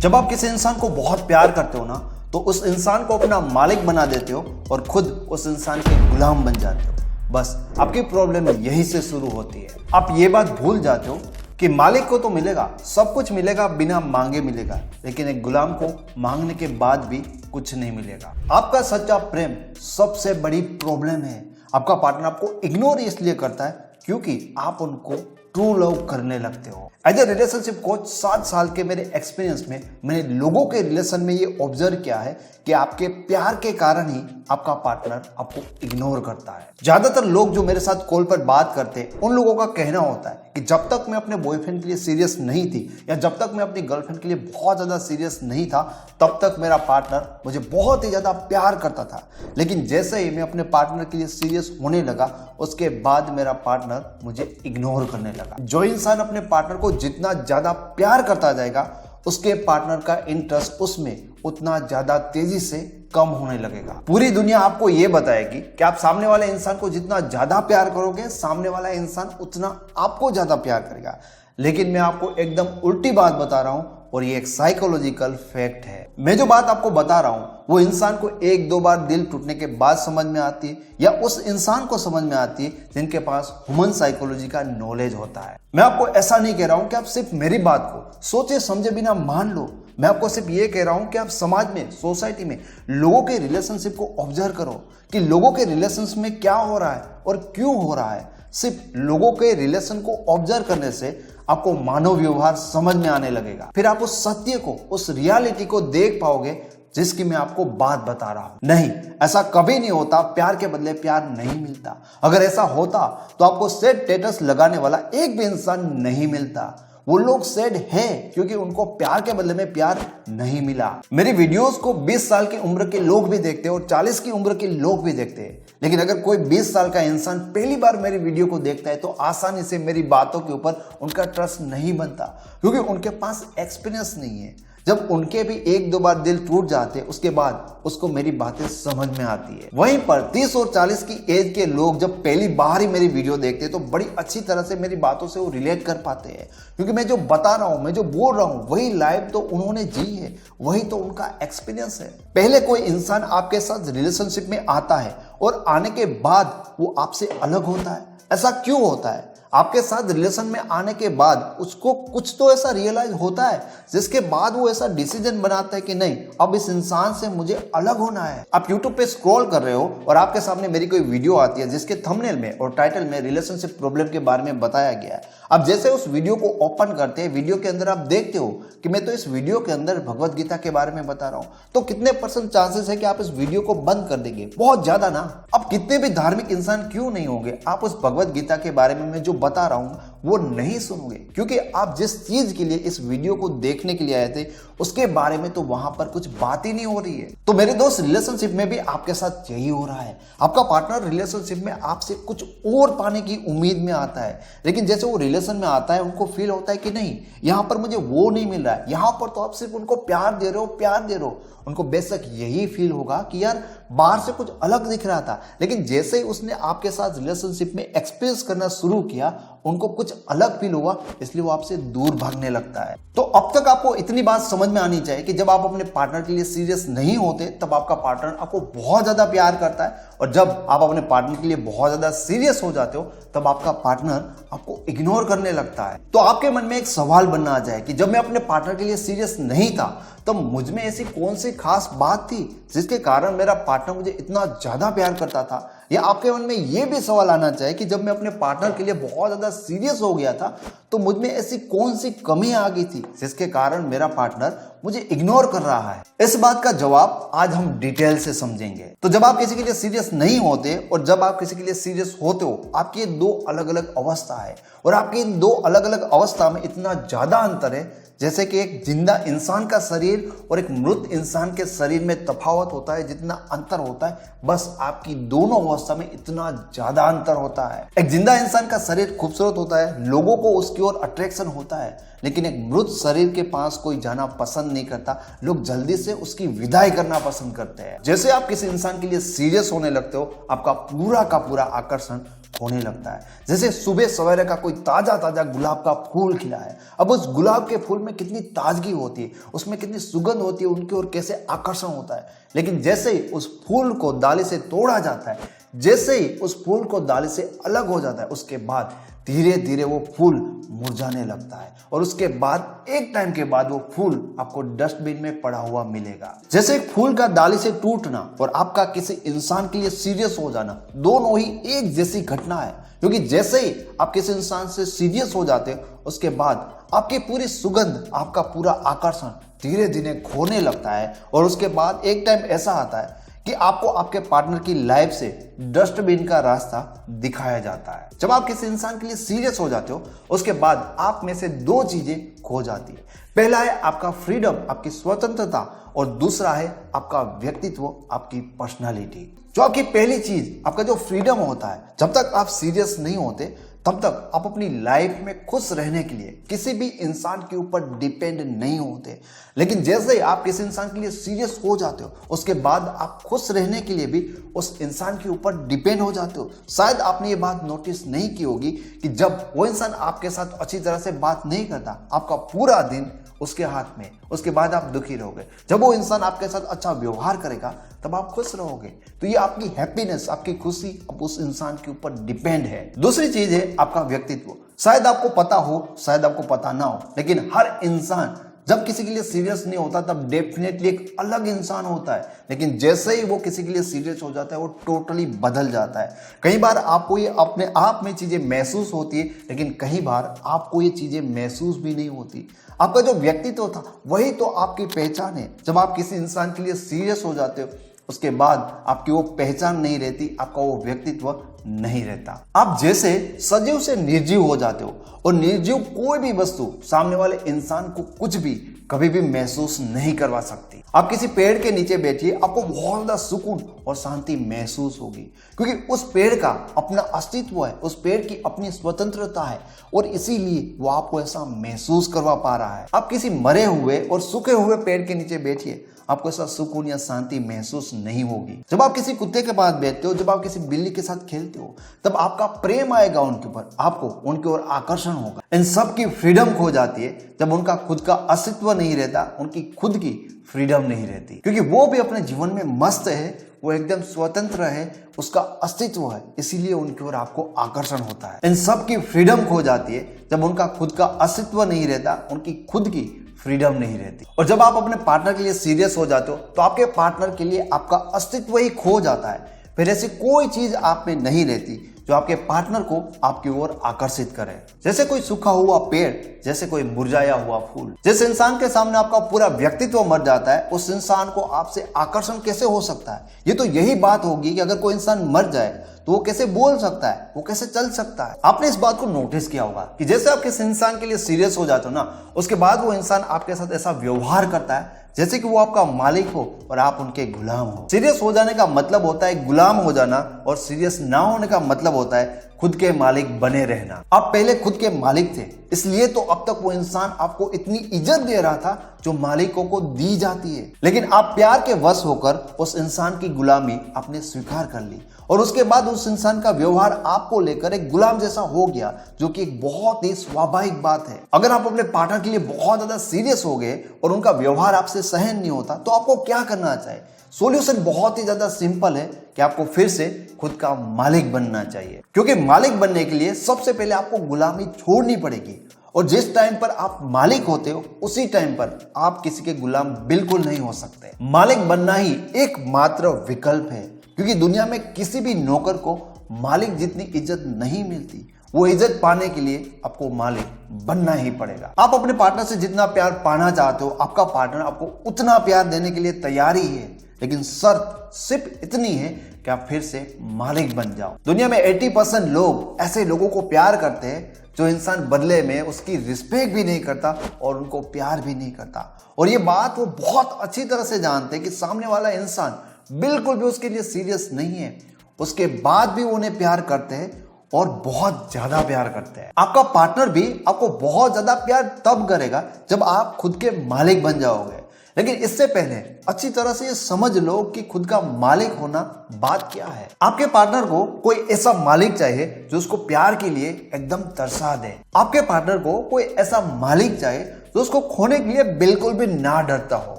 जब आप किसी इंसान को बहुत प्यार करते हो ना, तो उस इंसान को अपना मालिक बना देते हो और खुद उस इंसान के गुलाम बन जाते हो। बस आपकी प्रॉब्लम यहीं से शुरू होती है। आप ये बात भूल जाते हो कि मालिक को तो मिलेगा, सब कुछ मिलेगा, बिना मांगे मिलेगा, लेकिन एक गुलाम को मांगने के बाद भी कुछ नहीं मिलेगा। आपका सच्चा प्रेम सबसे बड़ी प्रॉब्लम है। आपका पार्टनर आपको इग्नोर इसलिए करता है क्योंकि आप उनको ट्रू लव करने लगते हो। एज ए रिलेशनशिप कोच 7 साल के मेरे एक्सपीरियंस में मैंने लोगों के रिलेशन में ये ऑब्जर्व किया है कि आपके प्यार के कारण ही आपका पार्टनर आपको इग्नोर करता है। ज्यादातर लोग जो मेरे साथ कॉल पर बात करते हैं, उन लोगों का कहना होता है कि जब तक मैं अपने बॉयफ्रेंड के लिए सीरियस नहीं थी या जब तक मैं अपनी गर्लफ्रेंड के लिए बहुत ज्यादा सीरियस नहीं था, तब तक मेरा पार्टनर मुझे बहुत ही ज्यादा प्यार करता था। लेकिन जैसे ही मैं अपने पार्टनर के लिए सीरियस होने लगा, उसके बाद मेरा पार्टनर मुझे इग्नोर करने लगा। जो इंसान अपने पार्टनर को जितना ज्यादा प्यार करता जाएगा, उसके पार्टनर का इंटरेस्ट उसमें उतना ज्यादा तेजी से कम होने लगेगा। पूरी दुनिया आपको यह बताएगी कि आप सामने वाले इंसान को जितना ज्यादा प्यार करोगे, सामने वाला इंसान उतना आपको ज्यादा प्यार करेगा। लेकिन मैं आपको एकदम उल्टी बात बता रहा हूं और ये एक साइकोलॉजिकल फैक्ट है। मैं जो बात आपको बता रहा हूं वो इंसान को 1-2 बार दिल टूटने के बाद समझ में आती है, या उस इंसान को समझ में आती है जिनके पास ह्यूमन साइकोलॉजी का नॉलेज होता है। मैं आपको ऐसा नहीं कह रहा हूं कि आप सिर्फ मेरी बात को सोचे समझे बिना मान लो। मैं आपको सिर्फ ये कह रहा हूं कि आप समाज में, सोसाइटी में लोगों के रिलेशनशिप को ऑब्जर्व करो कि लोगों के रिलेशनशिप में क्या हो रहा है और क्यों हो रहा है। सिर्फ लोगों के रिलेशन को ऑब्जर्व करने से आपको मानव व्यवहार समझ में आने लगेगा। फिर आप उस सत्य को, उस रियलिटी को देख पाओगे जिसकी मैं आपको बात बता रहा हूं। नहीं, ऐसा कभी नहीं होता। प्यार के बदले प्यार नहीं मिलता। अगर ऐसा होता तो आपको सैड स्टेटस लगाने वाला एक भी इंसान नहीं मिलता। वो लोग सैड है क्योंकि उनको प्यार के बदले में प्यार नहीं मिला। मेरी वीडियोस को 20 साल की उम्र के लोग भी देखते हैं और 40 की उम्र के लोग भी देखते हैं। लेकिन अगर कोई 20 साल का इंसान पहली बार मेरी वीडियो को देखता है तो आसानी से मेरी बातों के ऊपर उनका ट्रस्ट नहीं बनता, क्योंकि उनके पास एक्सपीरियंस नहीं है। जब उनके भी 1-2 बार दिल टूट जाते, उसके बाद उसको मेरी बातें समझ में आती है। वहीं पर 30 और 40 की एज के लोग जब पहली बार ही मेरी वीडियो देखते हैं तो बड़ी अच्छी तरह से मेरी बातों से वो रिलेट कर पाते हैं, क्योंकि मैं जो बता रहा हूं, मैं जो बोल रहा हूं, वही लाइफ तो उन्होंने जी है, वही तो उनका एक्सपीरियंस है। पहले कोई इंसान आपके साथ रिलेशनशिप में आता है और आने के बाद वो आपसे अलग होता है। ऐसा क्यों होता है? आपके साथ रिलेशन में आने के बाद उसको कुछ तो ऐसा रियलाइज होता है जिसके बाद वो ऐसा डिसीजन बनाता है कि नहीं, अब इस इंसान से मुझे अलग होना है। आप YouTube पे स्क्रॉल कर रहे हो और आपके सामने मेरी कोई वीडियो आती है जिसके थंबनेल में और टाइटल में रिलेशनशिप प्रॉब्लम के बारे में बताया गया है। अब जैसे उस वीडियो को ओपन करते हैं, वीडियो के अंदर आप देखते हो कि मैं तो इस वीडियो के अंदर भगवत गीता के बारे में बता रहा हूं, तो कितने % चांसेस है कि आप इस वीडियो को बंद कर देंगे? बहुत ज्यादा ना। अब कितने भी धार्मिक इंसान क्यों नहीं होंगे, आप उस भगवत गीता के बारे में मैं जो बता रहा हूं वो नहीं सुनोगे, क्योंकि आप जिस चीज के लिए इस वीडियो को देखने के लिए आए थे उसके बारे में तो वहां पर कुछ बात ही नहीं हो रही है। तो मेरे दोस्त, रिलेशनशिप में भी आपके साथ यही हो रहा है। आपका पार्टनर रिलेशनशिप में आपसे कुछ और पाने की उम्मीद में आता है, लेकिन जैसे वो रिलेशन में आता है उनको फील होता है कि नहीं, यहां पर मुझे वो नहीं मिल रहा है, यहां पर तो आप सिर्फ उनको प्यार दे रहे हो, प्यार दे रहे हो। उनको बेशक यही फील होगा कि यार बाहर से कुछ अलग दिख रहा था, लेकिन जैसे ही उसने आपके साथ रिलेशनशिप में एक्सपीरियंस करना शुरू किया, उनको कुछ अलग फील हुआ, इसलिए वो आपसे दूर भागने लगता है। तो अब तक आपको इतनी बात समझ में आनी चाहिए कि जब आप अपने पार्टनर के लिए सीरियस नहीं होते तब आपका पार्टनर आपको बहुत ज्यादा प्यार करता है, और जब आप अपने पार्टनर के लिए बहुत ज्यादा सीरियस हो जाते हो तब आपका पार्टनर आपको इग्नोर करने लगता है। तो आपके मन में एक सवाल बनना आ जाए कि जब मैं अपने पार्टनर के लिए सीरियस नहीं था तो मुझ में ऐसी कौन सी खास बात थी जिसके कारण मेरा पार्टनर मुझे इतना ज्यादा प्यार करता था? या आपके मन में यह भी सवाल आना चाहिए कि जब मैं अपने पार्टनर के लिए बहुत ज्यादा सीरियस हो गया था तो मुझ में ऐसी कौन सी कमी आ गई थी जिसके कारण मेरा पार्टनर मुझे इग्नोर कर रहा है? इस बात का जवाब आज हम डिटेल से समझेंगे। तो जब आप किसी के लिए सीरियस नहीं होते और जब आप किसी के लिए सीरियस होते हो, आपकी 2 अलग अलग अवस्था है, और आपकी इन 2 अलग अलग अवस्था में इतना ज्यादा अंतर है जैसे कि एक जिंदा इंसान का शरीर और एक मृत इंसान के शरीर में तफावत होता है, जितना अंतर होता है, बस आपकी दोनों अवस्था में इतना ज्यादा अंतर होता है। एक जिंदा इंसान का शरीर खूबसूरत होता है, लोगों को उसकी ओर अट्रैक्शन होता है, लेकिन एक मृत शरीर के पास कोई जाना पसंद नहीं करता। लोग जल्दी से उसकी विदाई करना पसंद करते हैं। जैसे आप किसी इंसान के लिए सीरियस होने लगते हो, आपका पूरा का पूरा आकर्षण होने लगता है। जैसे सुबह सवेरे का कोई ताजा ताजा गुलाब का फूल खिला है, अब उस गुलाब के फूल में कितनी ताजगी होती है, उसमें कितनी सुगंध होती है, उनकी ओर कैसे आकर्षण होता है। लेकिन जैसे ही उस फूल को डाली से तोड़ा जाता है, जैसे ही उस फूल को डाली से अलग हो जाता है, उसके बाद धीरे धीरे वो फूल मुरझाने लगता है और उसके बाद एक टाइम के बाद वो फूल आपको डस्टबिन में पड़ा हुआ मिलेगा। जैसे एक फूल का डाली से टूटना और आपका किसी इंसान के लिए सीरियस हो जाना, दोनों ही एक जैसी घटना है। क्योंकि जैसे ही आप किसी इंसान से सीरियस हो जाते हो, उसके बाद आपकी पूरी सुगंध, आपका पूरा आकर्षण धीरे धीरे खोने लगता है और उसके बाद एक टाइम ऐसा आता है कि आपको आपके पार्टनर की लाइफ से डस्टबिन का रास्ता दिखाया जाता है। जब आप किसी इंसान के लिए सीरियस हो जाते हो, उसके बाद आप में से दो चीजें खो जाती है। पहला है आपका फ्रीडम, आपकी स्वतंत्रता, और दूसरा है आपका व्यक्तित्व, आपकी पर्सनालिटी। जो आपकी पहली चीज, आपका जो फ्रीडम होता है, जब तक आप सीरियस नहीं होते तब तक आप अपनी लाइफ में खुश रहने के लिए किसी भी इंसान के ऊपर डिपेंड नहीं होते। लेकिन जैसे ही आप किसी इंसान के लिए सीरियस हो जाते हो, उसके बाद आप खुश रहने के लिए भी उस इंसान के ऊपर डिपेंड हो जाते हो। शायद आपने ये बात नोटिस नहीं की होगी कि जब वो इंसान आपके साथ अच्छी तरह से बात नहीं करता, आपका पूरा दिन उसके हाथ में, उसके बाद आप दुखी रहोगे। जब वो इंसान आपके साथ अच्छा व्यवहार करेगा तब आप खुश रहोगे। तो ये आपकी हैप्पीनेस, आपकी खुशी अब उस इंसान के ऊपर डिपेंड है। दूसरी चीज है आपका व्यक्तित्व। शायद आपको पता हो, शायद आपको पता ना हो, लेकिन हर इंसान जब किसी के लिए सीरियस नहीं होता तब डेफिनेटली एक अलग इंसान होता है। लेकिन जैसे ही वो किसी के लिए सीरियस हो जाता है, वो टोटली बदल जाता है। कई बार आपको ये अपने आप में चीजें महसूस होती है, लेकिन कई बार आपको ये चीजें महसूस भी नहीं होती। आपका जो व्यक्तित्व था वही तो आपकी पहचान है। जब आप किसी इंसान के लिए सीरियस हो जाते हो, उसके बाद आपकी वो पहचान नहीं रहती, आपका वो व्यक्तित्व नहीं रहता। आप जैसे सजीव से निर्जीव हो जाते हो, और निर्जीव कोई भी वस्तु सामने वाले इंसान को कुछ भी कभी भी महसूस नहीं करवा सकती। आप किसी पेड़ के नीचे बैठिए, आपको बहुत ज्यादा सुकून और शांति महसूस होगी, क्योंकि उस पेड़ का अपना अस्तित्व है, उस पेड़ की अपनी स्वतंत्रता है, और इसीलिए वो आपको ऐसा महसूस करवा पा रहा है। आप किसी मरे हुए और सूखे हुए पेड़ के नीचे बैठिए, आपको ऐसा सुकून या शांति महसूस नहीं होगी। जब आप किसी कुत्ते के पास बैठते हो, जब आप किसी बिल्ली के साथ खेलते हो, तब आपका प्रेम आएगा उनके ऊपर, आपको उनकी ओर आकर्षण होगा। इन सब की फ्रीडम खो जाती है जब उनका खुद का अस्तित्व नहीं रहता, उनकी खुद की फ्रीडम नहीं रहती, क्योंकि वो भी अपने जीवन में मस्त है, वो एकदम स्वतंत्र है, उसका अस्तित्व है, इसीलिए उनकी ओर आपको आकर्षण होता है। इन सब की फ्रीडम खो जाती है जब उनका खुद का अस्तित्व नहीं रहता, उनकी खुद की फ्रीडम नहीं रहती। और जब आप अपने पार्टनर के लिए सीरियस हो जाते हो, तो आपके पार्टनर के लिए आपका अस्तित्व ही खो जाता है। फिर ऐसी कोई चीज आप में नहीं रहती जो आपके पार्टनर को आपकी ओर आकर्षित करे। जैसे कोई सूखा हुआ पेड़, जैसे कोई मुरझाया हुआ फूल। जिस इंसान के सामने आपका पूरा व्यक्तित्व मर जाता है, उस इंसान को आपसे आकर्षण कैसे हो सकता है? ये तो यही बात होगी कि अगर कोई इंसान मर जाए तो वो कैसे बोल सकता है, वो कैसे चल सकता है। आपने इस बात को नोटिस किया होगा कि जैसे आप किसी इंसान के लिए सीरियस हो जाते हो ना, उसके बाद वो इंसान आपके साथ ऐसा व्यवहार करता है जैसे कि वो आपका मालिक हो और आप उनके गुलाम हो। सीरियस हो जाने का मतलब होता है गुलाम हो जाना, और सीरियस ना होने का मतलब होता है खुद के मालिक बने रहना। आप पहले खुद के मालिक थे, इसलिए तो अब तक वो इंसान आपको इतनी इज्जत दे रहा था जो मालिकों को दी जाती है। लेकिन आप प्यार के वश होकर उस इंसान की गुलामी आपने स्वीकार कर ली, और उसके बाद उस इंसान का व्यवहार आपको लेकर एक गुलाम जैसा हो गया, जो कि एक बहुत ही स्वाभाविक बात है। अगर आप अपने पार्टनर के लिए बहुत ज्यादा सीरियस हो गए और उनका व्यवहार आपसे सहन नहीं होता, तो आपको क्या करना चाहिए? सॉल्यूशन बहुत ही ज्यादा सिंपल है कि आपको फिर से खुद का मालिक बनना चाहिए। क्योंकि मालिक बनने के लिए सबसे पहले आपको गुलामी छोड़नी पड़ेगी, और जिस टाइम पर आप मालिक होते हो उसी टाइम पर आप किसी के गुलाम बिल्कुल नहीं हो सकते। मालिक बनना ही एकमात्र विकल्प है, क्योंकि दुनिया में किसी भी नौकर को मालिक जितनी इज्जत नहीं मिलती। वो इज्जत पाने के लिए आपको मालिक बनना ही पड़ेगा। आप अपने पार्टनर से जितना प्यार पाना चाहते हो, आपका पार्टनर आपको उतना प्यार देने के लिए तैयार ही है, लेकिन शर्त सिर्फ इतनी है कि आप फिर से मालिक बन जाओ। दुनिया में 80% लोग ऐसे लोगों को प्यार करते हैं जो इंसान बदले में उसकी रिस्पेक्ट भी नहीं करता और उनको प्यार भी नहीं करता। और ये बात वो बहुत अच्छी तरह से जानते हैं कि सामने वाला इंसान बिल्कुल भी उसके लिए सीरियस नहीं है, उसके बाद भी वो उन्हें प्यार करते हैं और बहुत ज्यादा प्यार करते हैं। आपका पार्टनर भी आपको बहुत ज्यादा प्यार तब करेगा जब आप खुद के मालिक बन जाओगे। लेकिन इससे पहले अच्छी तरह से ये समझ लो कि खुद का मालिक होना बात क्या है। आपके पार्टनर को कोई ऐसा मालिक चाहिए जो उसको प्यार के लिए एकदम तरसा दे। आपके पार्टनर को कोई ऐसा मालिक चाहिए जो उसको खोने के लिए बिल्कुल भी ना डरता हो।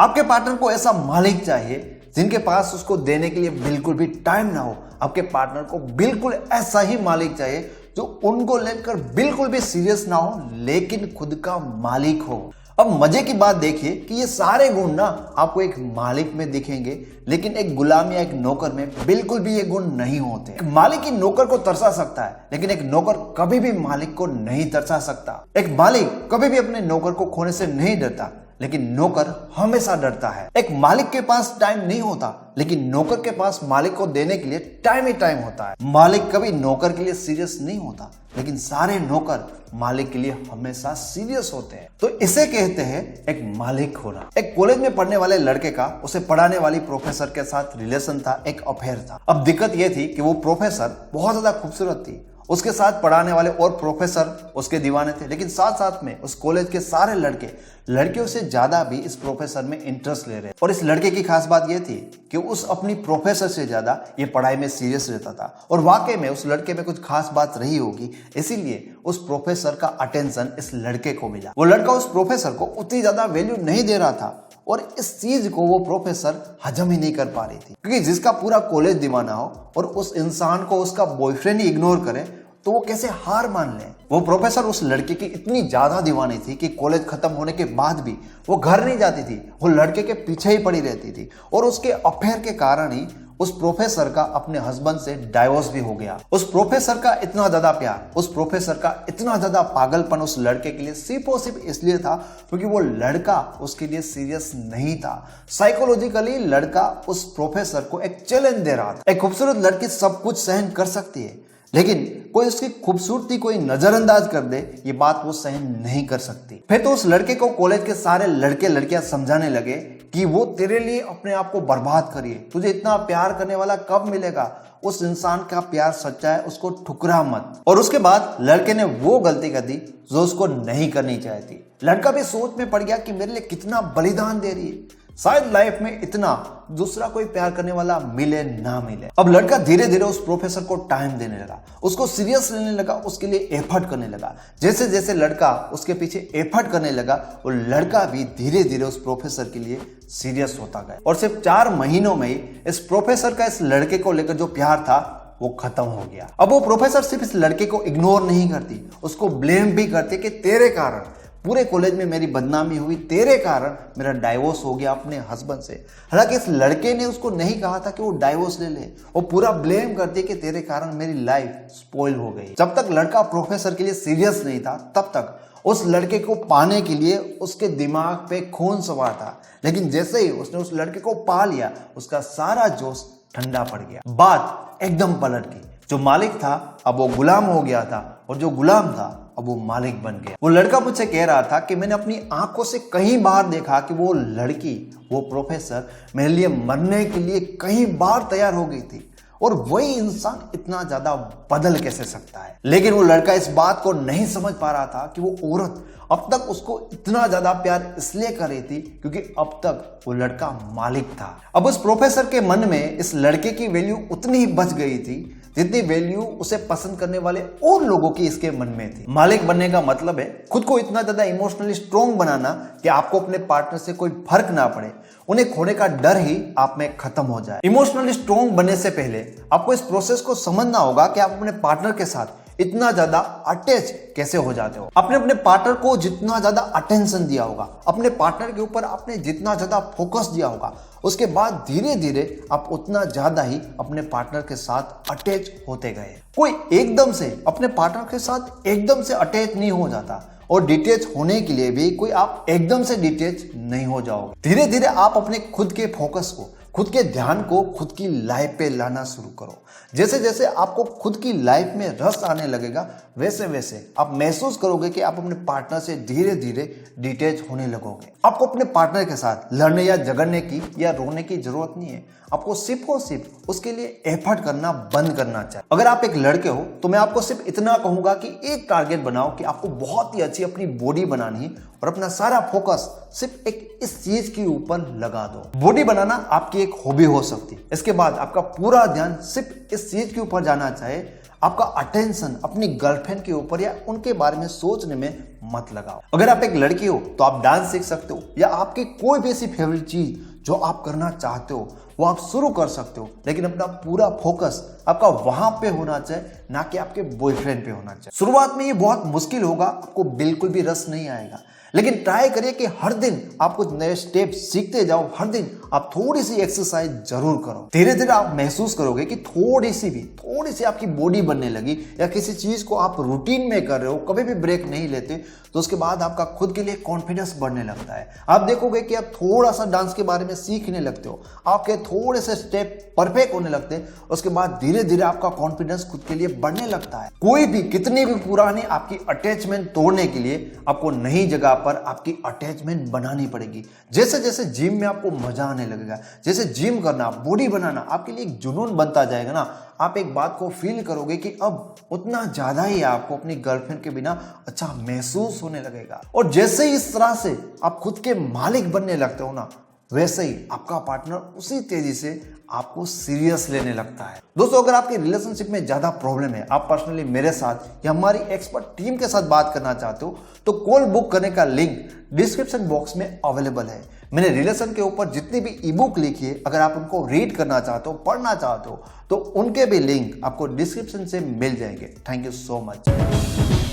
आपके पार्टनर को ऐसा मालिक चाहिए जिनके पास उसको देने के लिए बिल्कुल भी टाइम ना हो। आपके पार्टनर को बिल्कुल ऐसा ही मालिक चाहिए जो उनको लेकर बिल्कुल भी सीरियस ना हो, लेकिन खुद का मालिक हो। अब मजे की बात देखिए कि ये सारे गुण ना आपको एक मालिक में दिखेंगे, लेकिन एक गुलाम या एक नौकर में बिल्कुल भी ये गुण नहीं होते। एक मालिक ही नौकर को तरसा सकता है, लेकिन एक नौकर कभी भी मालिक को नहीं तरसा सकता। एक मालिक कभी भी अपने नौकर को खोने से नहीं डरता, लेकिन नौकर हमेशा डरता है। एक मालिक के पास टाइम नहीं होता, लेकिन नौकर के पास मालिक को देने के लिए टाइम ही टाइम होता है। मालिक कभी नौकर के लिए सीरियस नहीं होता, लेकिन सारे नौकर मालिक के लिए हमेशा सीरियस होते हैं। तो इसे कहते हैं एक मालिक होना। एक कॉलेज में पढ़ने वाले लड़के का उसे पढ़ाने वाली प्रोफेसर के साथ रिलेशन था, एक अफेयर था। अब दिक्कत यह थी कि वो प्रोफेसर बहुत ज्यादा खूबसूरत थी। उसके साथ पढ़ाने वाले और प्रोफेसर उसके दीवाने थे, लेकिन साथ साथ में उस कॉलेज के सारे लड़के लड़कियों से ज्यादा भी इस प्रोफेसर में इंटरेस्ट ले रहे। और इस लड़के की खास बात यह थी कि उस अपनी प्रोफेसर से ज्यादा ये पढ़ाई में सीरियस रहता था। और वाकई में उस लड़के में कुछ खास बात रही होगी, इसीलिए उस प्रोफेसर का अटेंशन इस लड़के को मिला। वो लड़का उस प्रोफेसर को उतनी ज्यादा वैल्यू नहीं दे रहा था, और इस चीज को वो प्रोफेसर हजम ही नहीं कर पा रही थी। क्योंकि जिसका पूरा कॉलेज दीवाना हो और उस इंसान को उसका बॉयफ्रेंड ही इग्नोर करे, तो वो कैसे हार मान ले। वो प्रोफेसर उस लड़के की इतनी ज्यादा दीवानी थी कि कॉलेज खत्म होने के बाद भी वो घर नहीं जाती थी, वो लड़के के पीछे ही पड़ी रहती थी। और उसके अफेयर के कारण ही उस प्रोफेसर का अपने हस्बैंड से डाइवोर्स भी हो गया। उस प्रोफेसर का इतना ज्यादा प्यार, उस प्रोफेसर का इतना ज्यादा पागलपन उस लड़के के लिए सिर्फ और सिर्फ इसलिए था क्योंकि वो लड़का उसके लिए सीरियस नहीं था। साइकोलॉजिकली लड़का उस प्रोफेसर को एक चैलेंज दे रहा था। एक खूबसूरत लड़की सब कुछ सहन कर सकती है, लेकिन कोई उसकी खूबसूरती कोई नजरअंदाज कर दे, ये बात वो सहन नहीं कर सकती। फिर तो उस लड़के को कॉलेज के सारे लड़के लड़कियां समझाने लगे कि वो तेरे लिए अपने आप को बर्बाद करिए, तुझे इतना प्यार करने वाला कब मिलेगा, उस इंसान का प्यार सच्चा है, उसको ठुकरा मत। और उसके बाद लड़के ने वो गलती कर दी जो उसको नहीं करनी चाहिए थी। लड़का भी सोच में पड़ गया कि मेरे लिए कितना बलिदान दे रही है, शायद लाइफ में इतना दूसरा कोई प्यार करने वाला मिले ना मिले। अब लड़का धीरे धीरे उस प्रोफेसर को टाइम देने लगा, उसको सीरियस लेने लगा, उसके लिए एफर्ट करने लगा। जैसे जैसे लड़का उसके पीछे एफर्ट करने लगा, वो लड़का भी धीरे धीरे उस प्रोफेसर के लिए सीरियस होता गया। और सिर्फ 4 महीनों में ही इस प्रोफेसर का इस लड़के को लेकर जो प्यार था वो खत्म हो गया। अब वो प्रोफेसर सिर्फ इस लड़के को इग्नोर नहीं करती, उसको ब्लेम भी करती कि तेरे कारण पूरे कॉलेज में मेरी बदनामी हुई, तेरे कारण मेरा डाइवोर्स हो गया अपने हस्बैंड से। हालांकि इस लड़के ने उसको नहीं कहा था कि वो डाइवोर्स ले ले, वो पूरा ब्लेम करती कि तेरे कारण मेरी लाइफ स्पॉइल हो गई। जब तक लड़का प्रोफेसर के लिए सीरियस नहीं था, तब तक उस लड़के को पाने के लिए उसके दिमाग पे खून सवार था। लेकिन जैसे ही उसने उस लड़के को पा लिया, उसका सारा जोश ठंडा पड़ गया। बात एकदम पलट गई। जो मालिक था अब वो गुलाम हो गया था, और जो गुलाम था अब वो मालिक बन गया। वो लड़का मुझसे कह रहा था कि मैंने अपनी आंखों से कहीं बार देखा कि वो लड़की, वो प्रोफेसर मेरे लिए मरने के लिए कहीं बार तैयार हो गई थी, और वही इंसान इतना ज्यादा बदल कैसे सकता है। लेकिन वो लड़का इस बात को नहीं समझ पा रहा था कि वो औरत अब तक उसको इतना ज्यादा प्यार इसलिए कर रही थी क्योंकि अब तक वो लड़का मालिक था। अब उस प्रोफेसर के मन में इस लड़के की वैल्यू उतनी ही बच गई थी जितनी वैल्यू उसे पसंद करने वाले और लोगों की इसके मन में थी। मालिक बनने का मतलब है खुद को इतना ज्यादा इमोशनली स्ट्रॉन्ग बनाना कि आपको अपने पार्टनर से कोई फर्क ना पड़े, उन्हें खोने का डर ही आप में खत्म हो जाए। इमोशनली स्ट्रॉन्ग बनने से पहले आपको इस प्रोसेस को समझना होगा कि आप अपने पार्टनर के साथ इतना ज्यादा अटैच कैसे हो जाते हो। आपने अपने पार्टनर को जितना ज्यादा अटेंशन दिया होगा, अपने पार्टनर के ऊपर आपने जितना ज्यादा फोकस दिया होगा, उसके बाद धीरे धीरे आप उतना ज्यादा ही अपने पार्टनर के साथ अटैच होते गए। कोई एकदम से अपने पार्टनर के साथ एकदम से अटैच नहीं हो जाता, और डिटेच होने के लिए भी कोई आप एकदम से डिटेच नहीं हो जाओगे। धीरे धीरे आप अपने खुद के फोकस को, खुद के ध्यान को खुद की लाइफ पे लाना शुरू करो। जैसे जैसे आपको खुद की लाइफ में रस आने लगेगा, वैसे वैसे आप महसूस करोगे कि आप अपने पार्टनर से धीरे धीरे डिटैच होने लगोगे। आपको अपने पार्टनर के साथ लड़ने या झगड़ने की या रोने की जरूरत नहीं है। आपको सिर्फ उसके लिए एफर्ट करना बंद करना चाहिए। अगर आप एक लड़के हो तो मैं आपको सिर्फ इतना कहूंगा कि एक टारगेट बनाओ कि आपको बहुत ही अच्छी अपनी बॉडी बनानी है और अपना सारा फोकस सिर्फ एक इस चीज के ऊपर लगा दो। बॉडी बनाना आपकी एक हॉबी हो सकती है। इसके बाद आपका पूरा ध्यान सिर्फ इस चीज के ऊपर जाना चाहिए। आपका अटेंशन अपनी गर्लफ्रेंड के ऊपर या उनके बारे में सोचने में मत लगाओ। अगर आप एक लड़की हो तो आप डांस सीख सकते हो या आपकी कोई भी ऐसी फेवरेट चीज जो आप करना चाहते हो वो आप शुरू कर सकते हो, लेकिन अपना पूरा फोकस आपका वहां पे होना चाहिए, ना कि आपके बॉयफ्रेंड पे होना चाहिए। शुरुआत में ये बहुत मुश्किल होगा, आपको बिल्कुल भी रस नहीं आएगा, लेकिन ट्राई करिए कि हर दिन आप कुछ नए स्टेप सीखते जाओ। हर दिन आप थोड़ी सी एक्सरसाइज जरूर करो। धीरे धीरे आप महसूस करोगे कि थोड़ी सी आपकी बॉडी बनने लगी, या किसी चीज को आप रूटीन में कर रहे हो, कभी भी ब्रेक नहीं लेते, तो उसके बाद आपका खुद के लिए कॉन्फिडेंस बढ़ने लगता है। आप देखोगे कि आप थोड़ा सा डांस के बारे में सीखने लगते हो, आपके थोड़े से स्टेप परफेक्ट होने लगते हैं, उसके बाद धीरे धीरे आपका कॉन्फिडेंस खुद के लिए बढ़ने लगता है। कोई भी कितनी भी पुरानी आपकी अटैचमेंट तोड़ने के लिए आपको नई जगह पर आपकी अटैचमेंट बनानी पड़ेगी। जैसे जैसे जिम में आपको मजा आने लगेगा, जैसे जिम करना, बॉडी बनाना आपके लिए एक जुनून बनता जाएगा ना, आप एक बात को फील करोगे कि अब उतना ज्यादा ही आपको अपनी गर्लफ्रेंड के बिना अच्छा महसूस होने लगेगा। और जैसे ही इस तरह से आप खुद के मालिक बनने लगते हो ना, वैसे ही आपका पार्टनर उसी तेजी से आपको सीरियस लेने लगता है। दोस्तों, अगर आपके रिलेशनशिप में ज्यादा प्रॉब्लम है, आप पर्सनली मेरे साथ या हमारी एक्सपर्ट टीम के साथ बात करना चाहते हो, तो कॉल बुक करने का लिंक डिस्क्रिप्शन बॉक्स में अवेलेबल है। मैंने रिलेशन के ऊपर जितनी भी ई बुक लिखी है, अगर आप उनको रीड करना चाहते हो, पढ़ना चाहते हो, तो उनके भी लिंक आपको डिस्क्रिप्शन से मिल जाएंगे। Thank you so much.